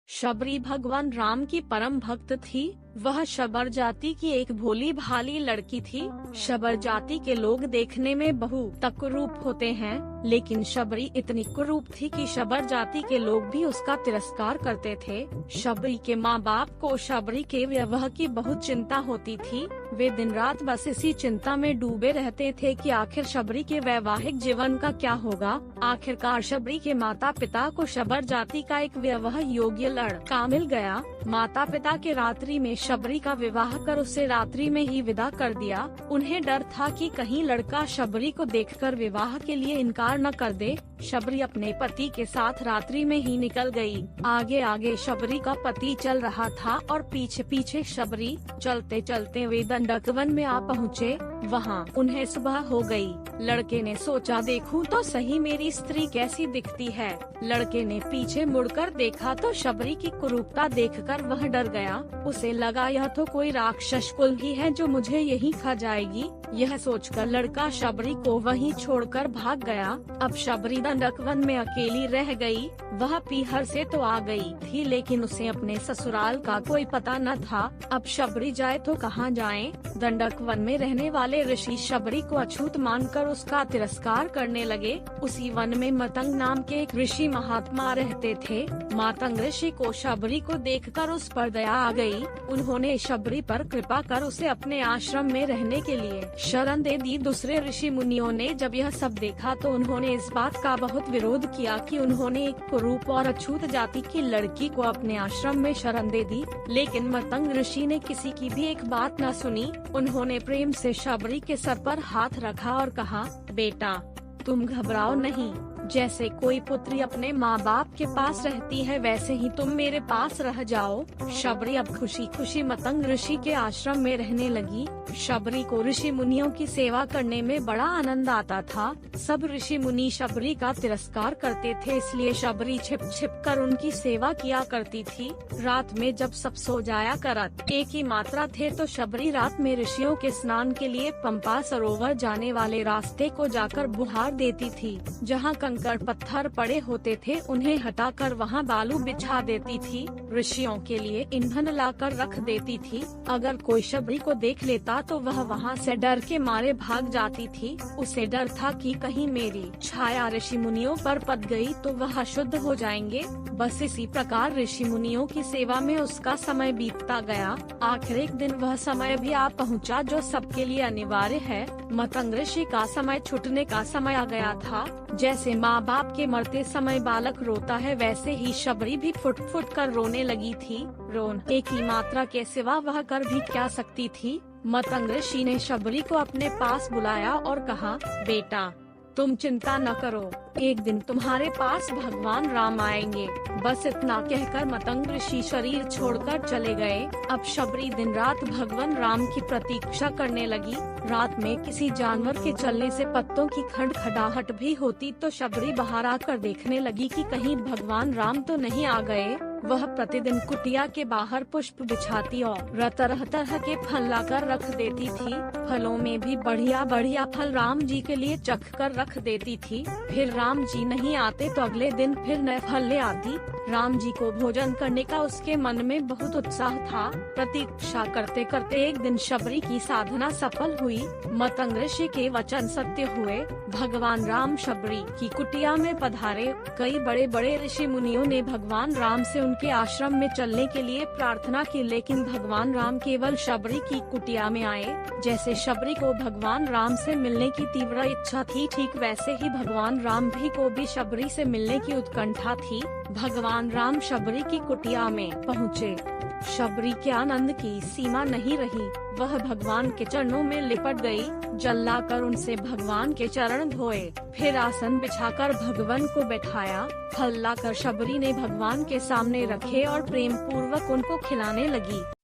शबरी भगवान राम की परम भक्त थी। वह शबर जाति की एक भोली भाली लड़की थी। शबर जाति के लोग देखने में बहुत कुरूप होते हैं, लेकिन शबरी इतनी कुरूप थी कि शबर जाति के लोग भी उसका तिरस्कार करते थे। शबरी के माँ बाप को शबरी के विवाह की बहुत चिंता होती थी। वे दिन रात बस इसी चिंता में डूबे रहते थे कि आखिर शबरी के वैवाहिक जीवन का क्या होगा। आखिरकार शबरी के माता पिता को शबर जाति का एक विवाह योग्य लड़का मिल गया। माता पिता के रात्रि में शबरी का विवाह कर उसे रात्रि में ही विदा कर दिया। उन्हें डर था कि कहीं लड़का शबरी को देखकर विवाह के लिए इनकार न कर दे। शबरी अपने पति के साथ रात्रि में ही निकल गई। आगे आगे शबरी का पति चल रहा था और पीछे पीछे शबरी। चलते चलते वे दंडक वन में आ पहुँचे। वहाँ उन्हें सुबह हो गई। लड़के ने सोचा देखूं तो सही मेरी स्त्री कैसी दिखती है। लड़के ने पीछे मुड़कर देखा तो शबरी की कुरूपता देखकर वह डर गया। उसे लगा यह तो कोई राक्षस कुल ही है जो मुझे यहीं खा जाएगी। यह सोचकर लड़का शबरी को वहीं छोड़कर भाग गया। अब शबरी दंडक वन में अकेली रह गई। वह पीहर से तो आ गई थी, लेकिन उसे अपने ससुराल का कोई पता न था। अब शबरी जाए तो कहाँ जाए। दंडक वन में रहने वाले ऋषि शबरी को अछूत मानकर उसका तिरस्कार करने लगे। उसी वन में मतंग नाम के एक ऋषि महात्मा रहते थे। मतंग ऋषि को शबरी को देखकर उस पर दया आ गई। उन्होंने शबरी पर कृपा कर उसे अपने आश्रम में रहने के लिए शरण दे दी। दूसरे ऋषि मुनियों ने जब यह सब देखा तो उन्होंने इस बात का बहुत विरोध किया कि उन्होंने एक कुरूप और अछूत जाति की लड़की को अपने आश्रम में शरण दे दी। लेकिन मतंग ऋषि ने किसी की भी एक बात न सुनी। उन्होंने प्रेम से शबरी के सर पर हाथ रखा और कहा, बेटा तुम घबराओ नहीं। जैसे कोई पुत्री अपने माँ बाप के पास रहती है वैसे ही तुम मेरे पास रह जाओ। शबरी अब खुशी खुशी मतंग ऋषि के आश्रम में रहने लगी। शबरी को ऋषि मुनियों की सेवा करने में बड़ा आनंद आता था। सब ऋषि मुनि शबरी का तिरस्कार करते थे, इसलिए शबरी छिप छिप कर उनकी सेवा किया करती थी। रात में जब सब सो जाया करत एक ही मात्रा थे तो शबरी रात में ऋषियों के स्नान के लिए पंपा सरोवर जाने वाले रास्ते को जाकर बुहार देती थी। जहाँ कंकड़ पत्थर पड़े होते थे उन्हें हटाकर वहाँ बालू बिछा देती थी। ऋषियों के लिए ईंधन लाकर रख देती थी। अगर कोई शबरी को देख लेता तो वह वहाँ से डर के मारे भाग जाती थी। उसे डर था कि कहीं मेरी छाया ऋषि मुनियों पर पड़ गई तो वह अशुद्ध हो जाएंगे। बस इसी प्रकार ऋषि मुनियों की सेवा में उसका समय बीतता गया। आखिर एक दिन वह समय भी आ पहुँचा जो सबके लिए अनिवार्य है। मतंग ऋषि का समय छूटने का समय आ गया था। जैसे माँ बाप के मरते समय बालक रोता है वैसे ही शबरी भी फुट फुट कर रोने लगी थी। रोने की मात्रा के सिवा वह कर भी क्या सकती थी। मतंग ऋषि ने शबरी को अपने पास बुलाया और कहा, बेटा तुम चिंता न करो, एक दिन तुम्हारे पास भगवान राम आएंगे। बस इतना कहकर मतंग ऋषि शरीर छोड़कर चले गए। अब शबरी दिन रात भगवान राम की प्रतीक्षा करने लगी। रात में किसी जानवर के चलने से पत्तों की खड़खड़ाहट भी होती तो शबरी बाहर आकर देखने लगी कि कहीं भगवान राम तो नहीं आ गए। वह प्रतिदिन कुटिया के बाहर पुष्प बिछाती और तरह तरह के फल लाकर रख देती थी। फलों में भी बढ़िया बढ़िया फल राम जी के लिए चख कर रख देती थी। फिर राम जी नहीं आते तो अगले दिन फिर नए फल ले आती। राम जी को भोजन करने का उसके मन में बहुत उत्साह था। प्रतीक्षा करते करते एक दिन शबरी की साधना सफल हुई। मतंग ऋषि के वचन सत्य हुए। भगवान राम शबरी की कुटिया में पधारे। कई बड़े बड़े ऋषि मुनियों ने भगवान राम से उनके आश्रम में चलने के लिए प्रार्थना की, लेकिन भगवान राम केवल शबरी की कुटिया में आए। जैसे शबरी को भगवान राम से मिलने की तीव्र इच्छा थी, ठीक वैसे ही भगवान राम भी को भी शबरी से मिलने की उत्कंठा थी। भगवान राम शबरी की कुटिया में पहुँचे। शबरी के आनंद की सीमा नहीं रही। वह भगवान के चरणों में लिपट गई। जल लाकर उनसे भगवान के चरण धोए। फिर आसन बिछाकर भगवान को बैठाया। फल लाकर शबरी ने भगवान के सामने रखे और प्रेम पूर्वक उनको खिलाने लगी।